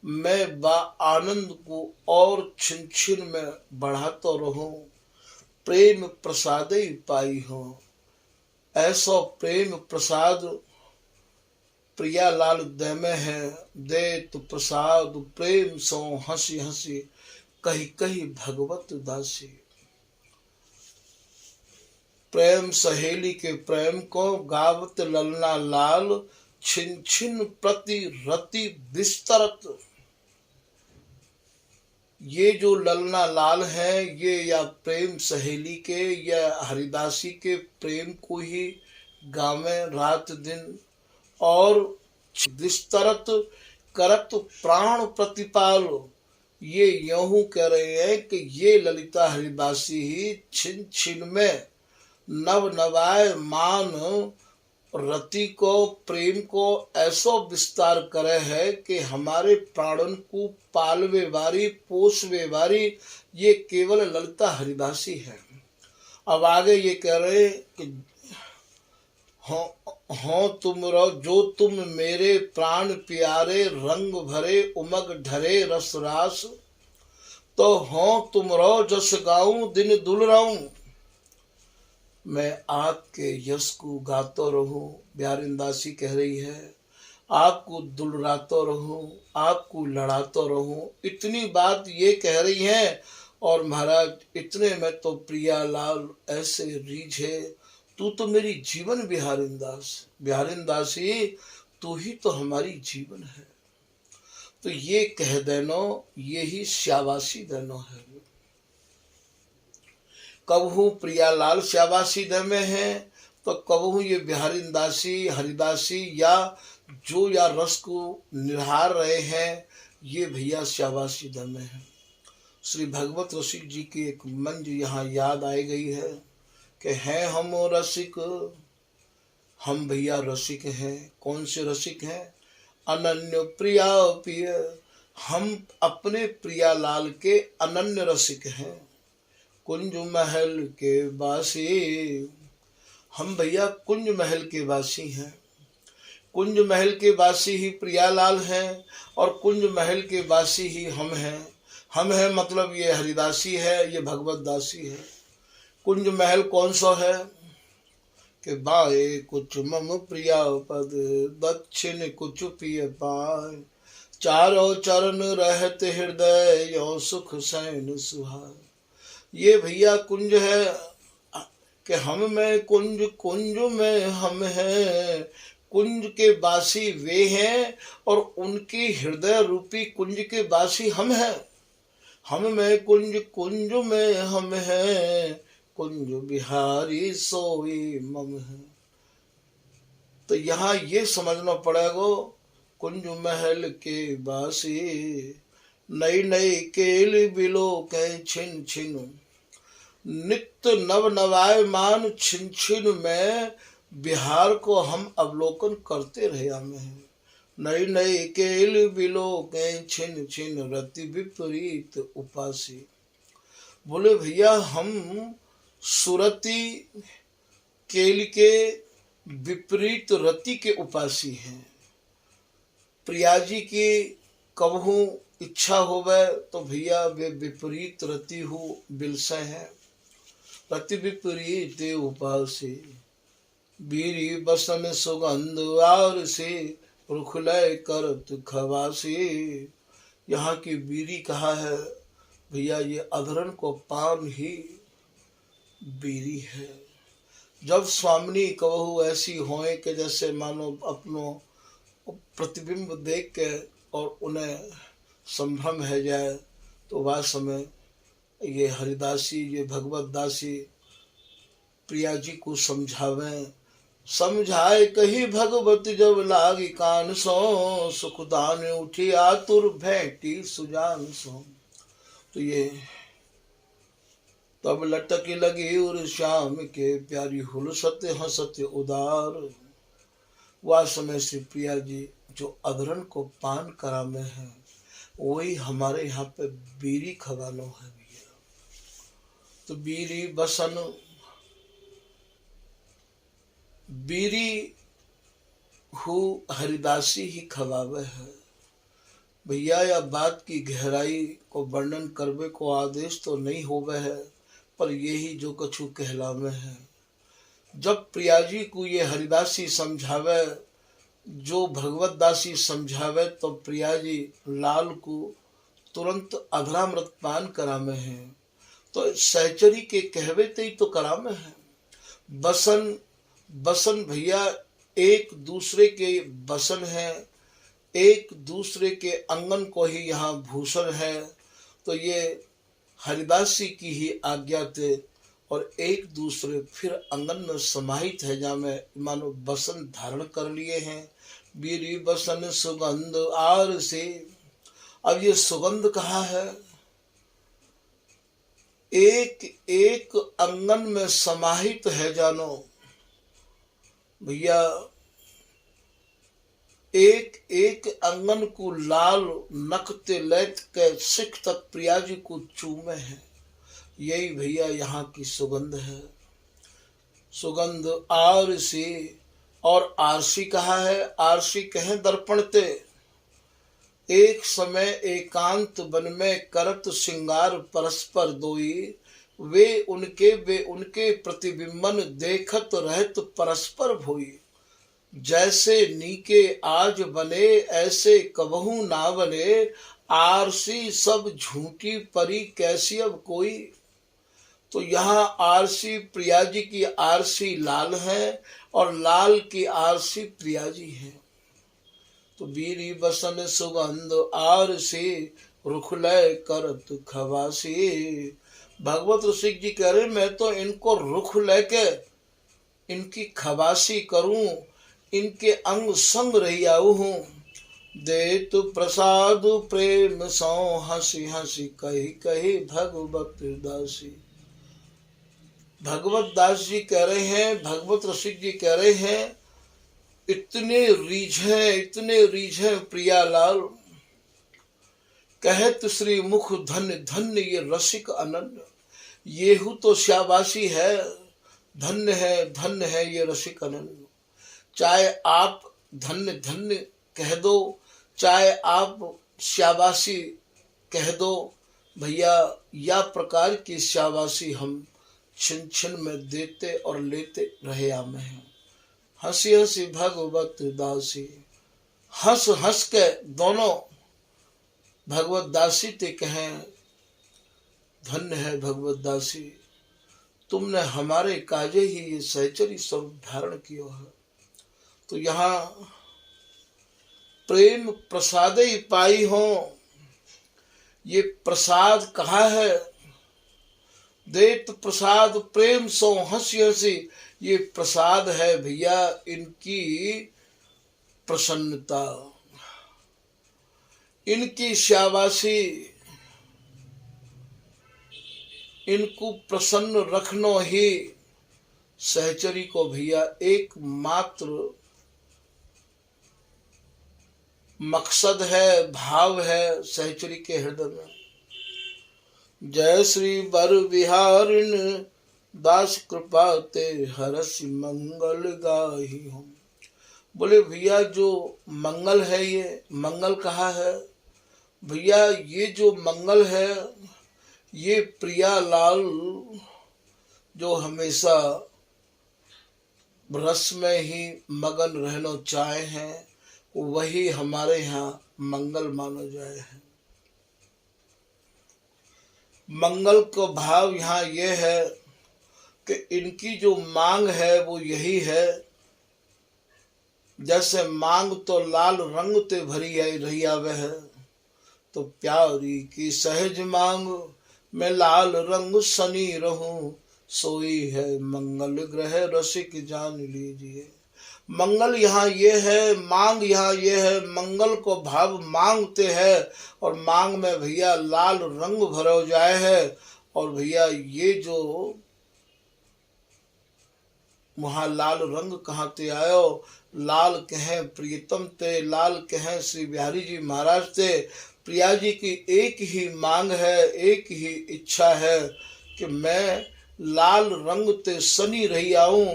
मैं बा आनंद को और छिन छिन में बढ़ाता रहूं। प्रेम प्रसाद ही पाई हो, ऐसा प्रेम प्रसाद प्रियालाल दे में है। दे तो प्रसाद प्रेम सो हंसी हंसी, कही कही भगवत दासी। प्रेम सहेली के प्रेम को गावत ललना लाल, छिन छिन प्रति रति विस्तरत। ये जो ललना लाल है ये या प्रेम सहेली के या हरिदासी के प्रेम को ही गावे रात दिन, और विस्तरत करत प्राण प्रतिपाल। ये यूं कह रहे हैं कि ये ललिता हरिदासी ही छिन छिन में नव नवाय मान रति को प्रेम को ऐसा विस्तार करे है कि हमारे प्राणन को पालवे वारी पोषवे वारी ये केवल ललिता हरिदासी है। अब आगे ये कह रहे कि हो तुम रो जो तुम मेरे प्राण प्यारे, रंग भरे उमग ढरे रस रास। तो हो तुम रो जस गाऊं दिन दुलराऊं, मैं आपके यश को गाता रहूं। ब्यारिंदासी कह रही है आपको दुलराता रहूं, आपको लड़ाता रहूं, इतनी बात ये कह रही है। और महाराज इतने में तो प्रियालाल ऐसे रीझे, तू तो मेरी जीवन बिहारिंदास, बिहारिंदासी तू ही तो हमारी जीवन है। तो ये कह देनो यही शाबाशी देनो है। कबहू प्रियालाल शाबाशी दे में है, तो कबहू ये बिहारिंदासी हरिदासी या जो या रस को निहार रहे हैं ये भैया शाबाशी दे में है। श्री भगवत रसिक जी की एक मंज यहाँ याद आई गई है कि हैं हम रसिक, हम भैया रसिक हैं। कौन से रसिक हैं? अनन्य प्रिया प्रिय, हम अपने प्रियालाल के अनन्य रसिक हैं। कुंज महल के वासी, हम भैया कुंज महल के वासी हैं। कुंज महल के वासी ही प्रियालाल हैं और कुंज महल के वासी ही हम हैं। हम हैं मतलब ये हरिदासी है, ये भगवत दासी है। कुंज महल कौन सा है कि बाए कुछ मम प्रिया पद, दक्षिण कुछ पिय पाए, चारों चरण रहते हृदय यो सुख सैन सुहाय। ये भैया कुंज है, कि हम में कुंज कुंज में हम हैं, कुंज के बासी वे हैं और उनकी हृदय रूपी कुंज के बासी हम हैं। हम में कुंज कुंज में हम हैं, कुंज बिहारी सोई मम है। तो यहाँ ये समझना पड़ेगा, कुंज महल के बासी नई नई केली बिलो के छिन छिन, नित्य नव नवायमान छिन छिन में बिहार को हम अवलोकन करते रहे हमें। नई नई केल बिलो के छिन छिन रति विपरीत उपासी। बोले भैया हम सुरति केल के विपरीत रति के उपासी हैं। प्रिया जी की कबहू इच्छा होवे तो भैया वे विपरीत रति हो बिलसे हैं। रति विपरीत उपासी बीरी बसन सुगंध आर से रुखलय करत खवासी। यहाँ की बीरी कहा है भैया, ये अधरन को पान ही बीरी है। जब स्वामिनी कबहू ऐसी होए कि जैसे मानो अपनो प्रतिबिंब देख के और उन्हें संभ्रम है जाए, तो वह समय ये हरिदासी, ये भगवत दासी प्रिया जी को समझावें। समझाए कही भगवत जब लागी कान सो, सुखदान उठी आतुर भेंटी सुजान सो। तो ये तब लटक लगी उर श्याम के, प्यारी हुल सत्य हसत्य उदार। वह समय श्री प्रिया जी जो अधरन को पान करा में है, वही हमारे यहाँ पे बीरी खवानो है भैया। तो बीरी बसन, बीरी हु हरिदासी ही खवावे है भैया। या बात की गहराई को वर्णन करवे को आदेश तो नहीं होवे है, पर यही जो कछु कहलावे है। जब प्रिया जी को ये हरिदासी समझावे, जो भगवत दासी समझावे, तो प्रिया जी लाल को तुरंत अधरामृत पान करामे हैं। तो सहचरी के कहवे ते तो करामे हैं। बसन, बसन भैया एक दूसरे के बसन है, एक दूसरे के अंगन को ही यहाँ भूषण है। तो ये हरिदासी की ही आज्ञा थे और एक दूसरे फिर अंगन में समाहित है, जहाँ में मानो बसन धारण कर लिए हैं। बीरी बसन सुगंध आर से। अब ये सुगंध कहाँ है? एक एक अंगन में समाहित है जानो भैया। एक एक अंगन को लाल नखते लैत के सिख तक प्रिया जी को चूमे है। यही भैया यहाँ की सुगंध है। सुगंध आरसी, और आरसी कहा है? आरसी कहें दर्पण ते। एक समय एकांत वन में करत श्रृंगार परस्पर दोई, वे उनके प्रतिबिंबन देखत रहत परस्पर भोई। जैसे नीके आज बने ऐसे कबहू ना बने, आरसी सब झूठी परी कैसी अब कोई। तो यहाँ आरसी प्रिया जी की आरसी लाल है और लाल की आरसी प्रिया जी है। तो बीरी बसन सुगंध आरसी रुखलय करत खवासी। भगवत ऋषिक जी कह रहे मैं तो इनको रुख लेके इनकी खवासी करूं, इनके अंग संग रही आऊ हूं। दे तु प्रसाद प्रेम सौ हंसी हंसी कही कही भगवत दासी। भगवत दास जी कह रहे हैं, भगवत रसिक जी कह रहे हैं, इतने रीझे प्रियालाल, कहत श्री मुख धन्य धन्य ये रसिक अनन्य। येहू तो शाबाशी है, धन्य है ये रसिक अनन्य। चाहे आप धन्य धन्य कह दो, चाहे आप शाबाशी कह दो भैया, या प्रकार की शाबाशी हम छिन छिन में देते और लेते रहे आमे हैं। हंसी हंसी भगवत दासी, हंस हंस के दोनों भगवत दासी ते कहें धन्य है भगवत दासी। तुमने हमारे काजे ही ये सहचरी स्वरूप धारण किया है। तो यहाँ प्रेम प्रसादे ही पाई हो, ये प्रसाद कहाँ है? देत प्रसाद प्रेम सो हंसी हंसी, ये प्रसाद है भैया इनकी प्रसन्नता, इनकी शाबाशी, इनको प्रसन्न रखनो ही सहचरी को भैया एकमात्र मकसद है, भाव है सहचरी के हृदय में। जय श्री बर विहारिण दास कृपा ते हरसि मंगल गाही हूँ। बोले भैया जो मंगल है, ये मंगल कहाँ है भैया? ये जो मंगल है ये प्रिया लाल जो हमेशा रस में ही मगन रहना चाहे हैं, वही हमारे यहाँ मंगल माना जाए है। मंगल का भाव यहाँ ये है कि इनकी जो मांग है वो यही है, जैसे मांग तो लाल रंग ते भरी आई रही आवे है, तो प्यारी की सहज मांग मैं लाल रंग सनी रहूं, सोई है मंगल ग्रह रसिक जान लीजिए। मंगल यहाँ ये है, मांग यहाँ ये है, मंगल को भाव मांगते हैं और मांग में भैया लाल रंग भरो जाए है। और भैया ये जो वहाँ लाल रंग कहाँ ते आयो, लाल कहें प्रियतम ते, लाल कहें श्री बिहारी जी महाराज ते। प्रिया जी की एक ही मांग है, एक ही इच्छा है कि मैं लाल रंग ते सनी रही आऊं,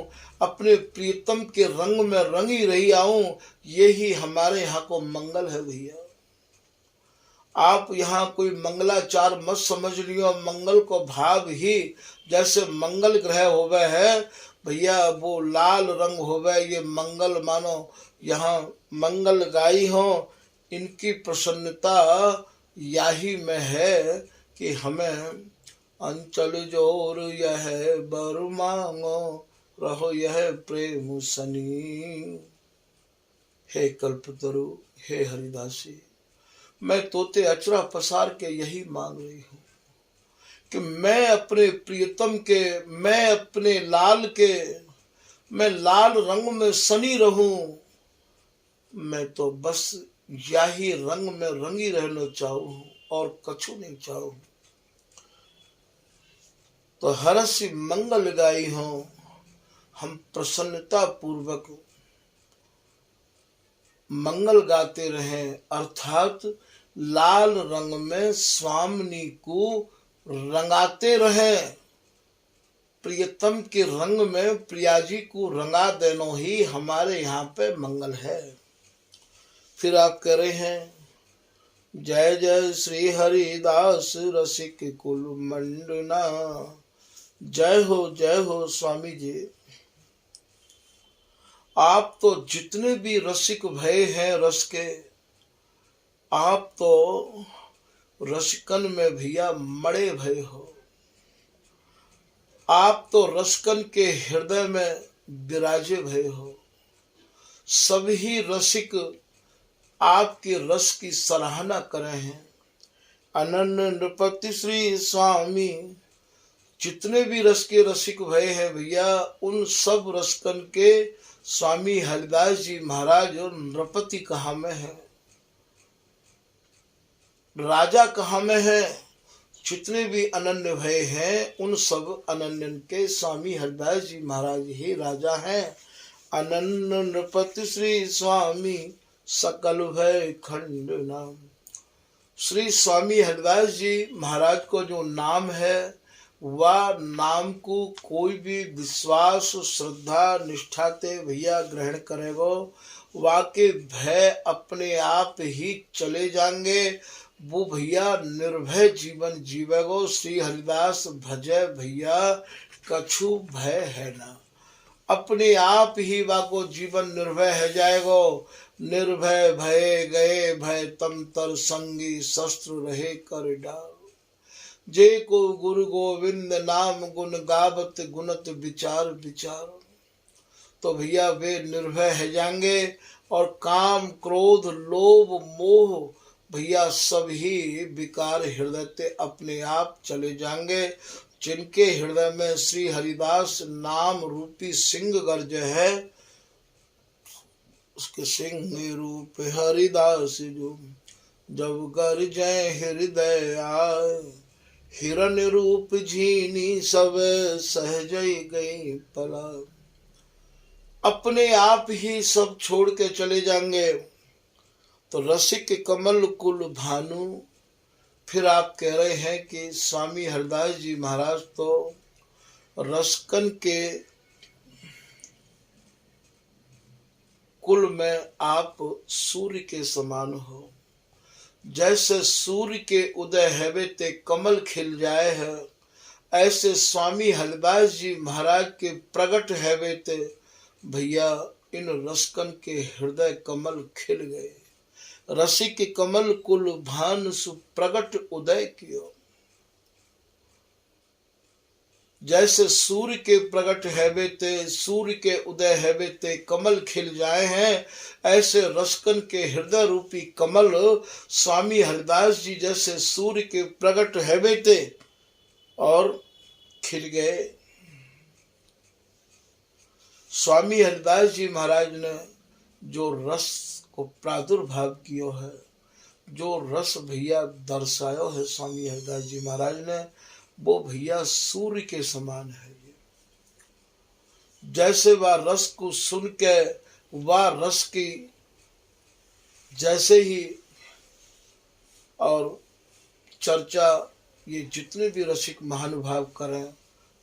अपने प्रियतम के रंग में रंगी रही आऊं। यही हमारे यहाँ को मंगल है भैया। आप यहाँ कोई मंगलाचार मत समझ लियो, मंगल को भाव ही जैसे मंगल ग्रह होवे है भैया, वो लाल रंग होवे, ये मंगल मानो यहाँ मंगल गाई हो। इनकी प्रसन्नता यही में है कि हमें अंचल जोर यह बर मांगो, रहो यह प्रेम सनी। हे कल्पतरु, हे हरिदासी, मैं तोते अचरा पसार के यही मांग रही हूँ कि मैं अपने प्रियतम के, मैं अपने लाल के, मैं लाल रंग में सनी रहूं। मैं तो बस यही रंग में रंगी रहना चाहूँ और कछु नहीं चाहूँ। तो हरसि मंगल गाई हो, हम प्रसन्नता पूर्वक मंगल गाते रहें, अर्थात लाल रंग में स्वामिनी को रंगाते रहें। प्रियतम के रंग में प्रिया जी को रंगा देना ही हमारे यहाँ पे मंगल है। फिर आप कह रहे हैं जय जय श्री हरिदास रसिक कुल मंडना। जय हो स्वामी जी। आप तो जितने भी रसिक भय हैं रस के, आप तो रसिकन में भैया मड़े भय हो। आप तो रसिकन के हृदय में विराजे भय हो। सभी रसिक आपके रस की सराहना करे हैं। अनन्य नृपति श्री स्वामी, जितने भी रस के रसिक भय हैं भैया, उन सब रसिकन के स्वामी हरिदास जी महाराज और नृपति कहाँ में है, राजा कहाँ में है। जितने भी अनन्य भय हैं उन सब अनन्यन के स्वामी हरिदास जी महाराज ही राजा हैं। अनन्य नृपति श्री स्वामी सकल भय खंड नाम। श्री स्वामी हरिदास जी महाराज को जो नाम है, वह नाम को कोई भी विश्वास श्रद्धा निष्ठा ते भैया ग्रहण करेगो, वाके भय अपने आप ही चले जाएंगे। वो भैया निर्भय जीवन जीवेगो। श्री हरिदास भजय भैया कछु भय है ना, अपने आप ही वाको जीवन निर्भय है जाएगो। निर्भय भय गए भय तम तर संगी, शस्त्र रहे कर डाल। जे को गुरु गोविंद नाम गुण गावत गुणत विचार विचार। तो भैया वे निर्भय है जाएंगे और काम क्रोध लोभ मोह भैया सभी विकार हृदय से अपने आप चले जाएंगे। जिनके हृदय में श्री हरिदास नाम रूपी सिंह गर्ज है, उसके सिंह रूप हरिदास जो जब गर्जै हृदय आए, हिरण रूप झीनी सब सहज गई पला। अपने आप ही सब छोड़ के चले जाएंगे। तो रसिक कमल कुल भानु। फिर आप कह रहे हैं कि स्वामी हरदास जी महाराज तो रसकन के कुल में आप सूर्य के समान हो। जैसे सूर्य के उदय हैवे ते कमल खिल जाए है, ऐसे स्वामी हरदास जी महाराज के प्रगट हैवे ते भैया इन रसकन के हृदय कमल खिल गए। रसिक कमल कुल भान सुप्रगट उदय कियो। जैसे सूर्य के प्रगट हैवे ते सूर्य के उदय हैवे ते कमल खिल जाए हैं, ऐसे रसकन के हृदय रूपी कमल स्वामी हरदास जी जैसे सूर्य के प्रगट हैवे ते और खिल गए। स्वामी हरदास जी महाराज ने जो रस को प्रादुर्भाव किया है, जो रस भैया दर्शायो है स्वामी हरदास जी महाराज ने, वो भैया सूर्य के समान है। जैसे वह रस को सुन के वह रस की जैसे ही और चर्चा ये जितने भी रसिक महानुभाव करें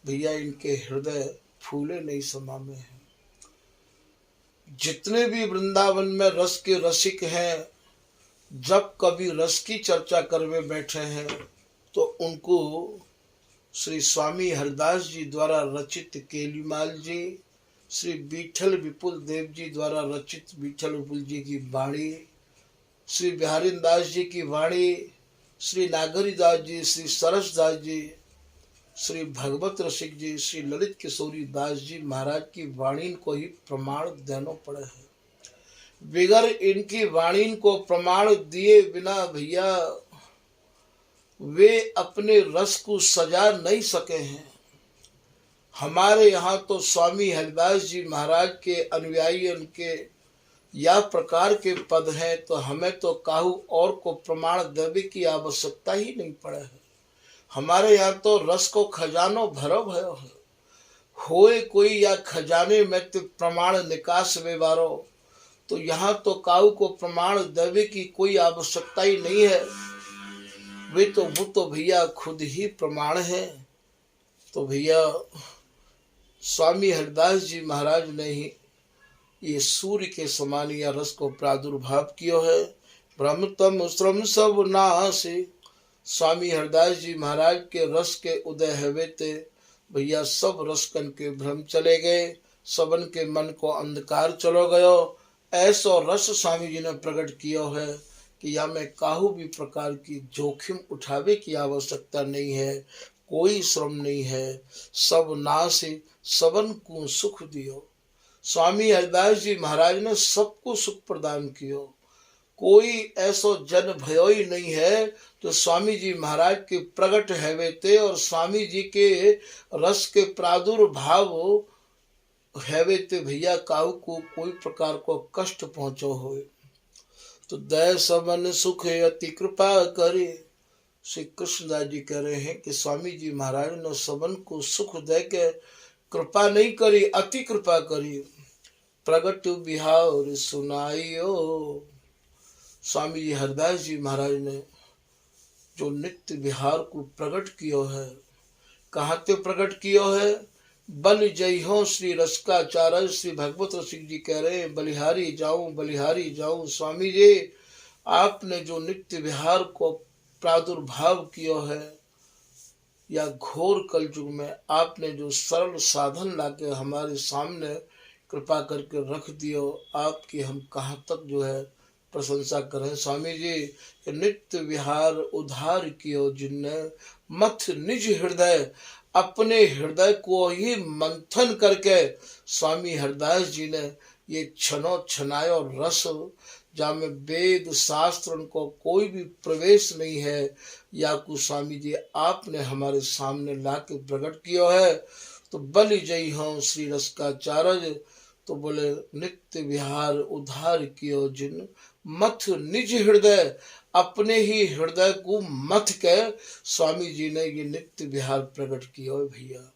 भैया इनके हृदय फूले नहीं समा में है। जितने भी वृंदावन में रस के रसिक हैं, जब कभी रस की चर्चा करवे बैठे हैं तो उनको श्री स्वामी हरदास जी द्वारा रचित केलीमाल जी, श्री विठल विपुल देव जी द्वारा रचित विठल विपुल जी की वाणी, श्री बिहारी दास जी की वाणी, श्री नागरी दास जी, श्री सरस दास जी, श्री भगवत रसिक जी, श्री ललित किशोरी दास जी महाराज की वाणी को ही प्रमाण देना पड़े है। बिगर इनकी वाणी को प्रमाण दिए बिना भैया वे अपने रस को सजा नहीं सके हैं। हमारे यहाँ तो स्वामी हरिदास जी महाराज के अनुयायी उनके या प्रकार के पद हैं, तो हमें तो काहू और को प्रमाण देने की आवश्यकता ही नहीं पड़े है। हमारे यहाँ तो रस को खजानो भरो भयो है, होए कोई या खजाने में तो प्रमाण निकास व्यवहारो। तो यहाँ तो काऊ को प्रमाण देवे की कोई आवश्यकता ही नहीं है। वो तो भैया खुद ही प्रमाण है। तो भैया स्वामी हरदास जी महाराज ने ही ये सूर्य के समान या रस को प्रादुर्भाव किया है। ब्रह्मतम श्रम सब नासे। स्वामी हरदास जी महाराज के रस के उदय हवे ते भैया सब रसकन के भ्रम चले गए, सबन के मन को अंधकार चलो गयो। ऐसा रस स्वामी जी ने प्रकट किया है कि या में काहू भी प्रकार की जोखिम उठावे की आवश्यकता नहीं है, कोई श्रम नहीं है, सब नासे सबन को सुख दियो। स्वामी हरदास जी महाराज ने सबको सुख प्रदान किया। कोई ऐसा जन भयो ही नहीं है तो स्वामी जी महाराज के प्रगट हैवे थे और स्वामी जी के रस के प्रादुर्भाव हैवे थे भैया काहू को कोई प्रकार को कष्ट पहुंचो हो। तो दय समन सुख अति कृपा करे। श्री कृष्णदास जी कह रहे हैं कि स्वामी जी महाराज ने सबन को सुख दे के कृपा नहीं करी, अति कृपा करी। प्रगट बिहार सुनाइयो। स्वामी जी हरदास जी महाराज ने जो नित्य विहार को प्रकट किया है, कहाँ ते प्रकट किया है? बल जय हो श्री रसकाचार्य श्री भगवत रसिक जी कह रहे हैं बलिहारी जाऊं बलिहारी जाऊं। स्वामी जी आपने जो नित्य विहार को प्रादुर्भाव किया है या घोर कलयुग में आपने जो सरल साधन लाके हमारे सामने कृपा करके रख दियो, आपकी हम कहाँ तक जो है प्रशंसा करें। स्वामी जी कि नित्य विहार उधार कियो जिनने, मथ निज हृदय, अपने हृदय को ही मंथन करके स्वामी हरिदास जी ने ये छनो छनायो रस, जहाँ में वेद शास्त्र उनको कोई भी प्रवेश नहीं है, या कुछ स्वामी जी आपने हमारे सामने ला के प्रकट किया है। तो बलि जय हों श्री रस का चारज, तो बोले नित्य विहार उधार कियो जिन, मथ निज हृदय, अपने ही हृदय को मथ के स्वामी जी ने ये नित्य विहार प्रकट किया है भैया।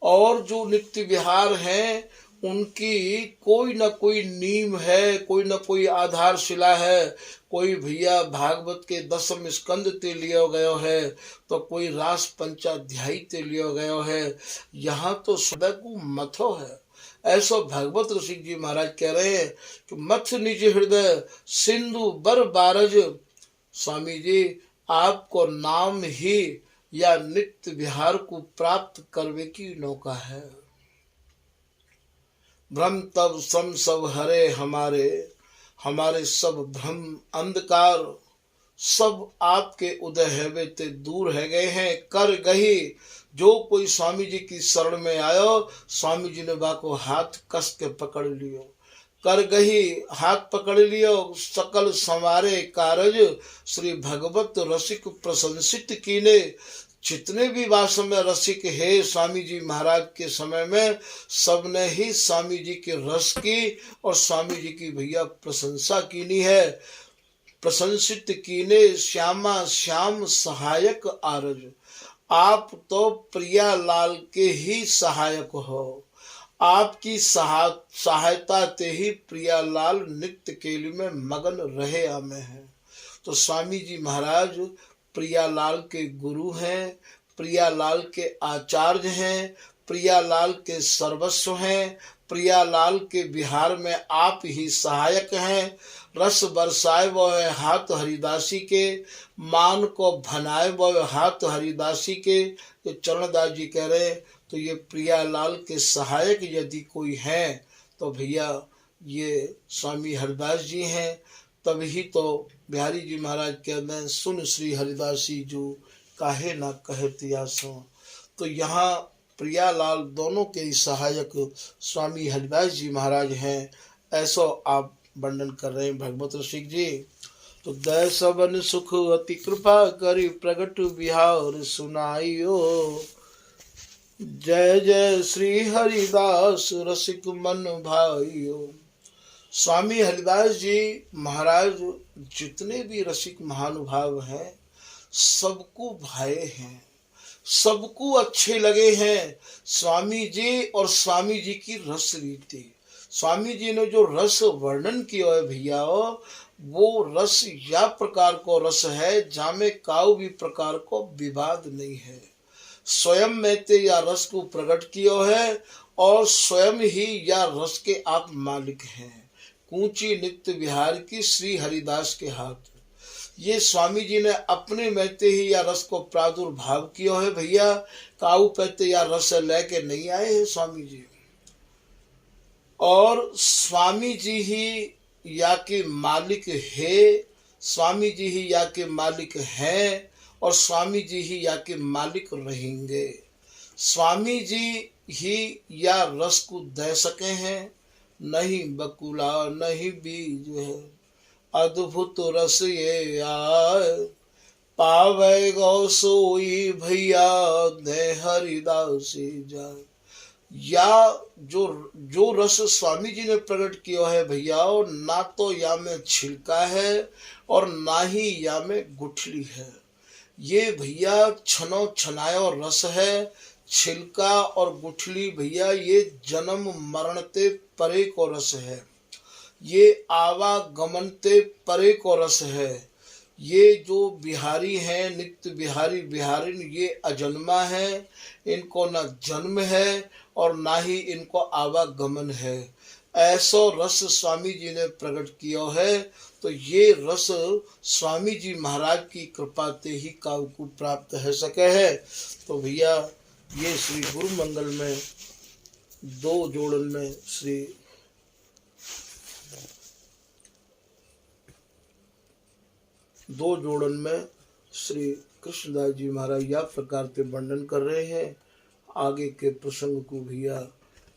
और जो नित्य विहार हैं उनकी कोई न कोई नीम है, कोई न कोई आधारशिला है। कोई भैया भागवत के 10वें स्कंद ते लियो गयो है, तो कोई रास पंचाध्यायी ते लियो गयो है। यहाँ तो हृदय को मथो है। ऐसा भागवत ऋषि जी महाराज कह रहे हैं कि मथ निज हृदय सिंधु बर बारज। स्वामी जी आपको नाम ही या नित्य विहार को प्राप्त करने की नौका है। भ्रम तब सम सब हरे हमारे, हमारे सब भ्रम अंधकार सब आपके उदय है ते दूर है गए हैं। कर गही जो कोई स्वामी जी की शरण में आयो, स्वामी जी ने बाको हाथ कस के पकड़ लियो। कर गही हाथ पकड़ लियो, सकल संवारे कारज, श्री भगवत रसिक प्रशंसित कीने। जितने भी वास्तव में रसिक है स्वामी जी महाराज के समय में, सबने ही स्वामी जी के रस की और स्वामी जी की भैया प्रशंसा कीनी है। प्रशंसित कीने श्यामा श्याम सहायक आरज, आप तो प्रिया लाल के ही सहायक हो। आपकी सहायता ते ही प्रियालाल नित्य केली में मगन रहे आमे हैं। तो स्वामी जी महाराज प्रियालाल के गुरु हैं, प्रियालाल के आचार्य हैं, प्रियालाल के सर्वस्व हैं। प्रियालाल के विहार में आप ही सहायक हैं। रस बरसाए वो हाथ हरिदासी के, मान को भनाए वो हाथ हरिदासी के। ये चरणदास जी कह रहे हैं तो ये प्रियालाल के सहायक यदि कोई है तो भैया ये स्वामी हरिदास जी हैं। तभी तो बिहारी जी महाराज कहते हैं सुन श्री हरिदासी जो काहे ना कहते आसो। तो यहाँ प्रियालाल दोनों के ही सहायक स्वामी हरिदास जी महाराज हैं, ऐसा आप वर्णन कर रहे हैं भगवत रसिक जी। तो दय सबन सुख अति कृपा करी प्रगट बिहार सुनाइयो। जय जय श्री हरिदास रसिक मन भाइयो। स्वामी हरिदास जी महाराज जितने भी रसिक महानुभाव हैं सबको भाए हैं, सबको अच्छे लगे हैं स्वामी जी और स्वामी जी की रस रीति। स्वामी जी ने जो रस वर्णन किया है भैया, वो रस या प्रकार को रस है जहाँ में काउ भी प्रकार को विवाद नहीं है। स्वयं में ते या रस को प्रकट किया है और स्वयं ही या रस के आप मालिक हैं। कूची नित्य विहार की श्री हरिदास के हाथ, ये स्वामी जी ने अपने महते ही या रस को प्रादुर्भाव किया है भैया। काऊ पहते या रस लेके नहीं आए हैं स्वामी जी, और स्वामी जी ही या के मालिक है, स्वामी जी ही या के मालिक हैं और स्वामी जी ही या के मालिक रहेंगे। स्वामी जी ही या रस को दे सके हैं, नहीं बकुला नहीं बीज है। अद्भुत रस ये आए पावे गौ सोई भैया दे हरिदासी जाए। या जो रस स्वामी जी ने प्रकट किया है भैया, ना तो या में छिलका है और ना ही या में गुठली है। ये भैया छनो छनायो रस है। छिलका और गुठली भैया ये जन्म मरणते परे को रस है, ये आवागमन ते परे को रस है। ये जो बिहारी हैं नित्य बिहारी बिहारिन, ये अजन्मा है, इनको न जन्म है और ना ही इनको आवागमन है। ऐसा रस स्वामी जी ने प्रकट किया है। तो ये रस स्वामी जी महाराज की कृपा ते ही काव को प्राप्त है सके है। तो भैया ये श्री गुरु मंगल में दो जोड़न में श्री दो जोड़न में श्री कृष्णदास जी महाराज यह प्रकार से वर्णन कर रहे हैं। आगे के प्रसंग को भैया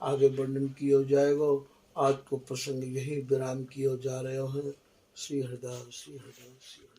आगे वर्णन किया जाएगा। आज को प्रसंग यही विराम किया जा रहे हैं। श्री हरिदास श्री हरिदास श्री हरिदास।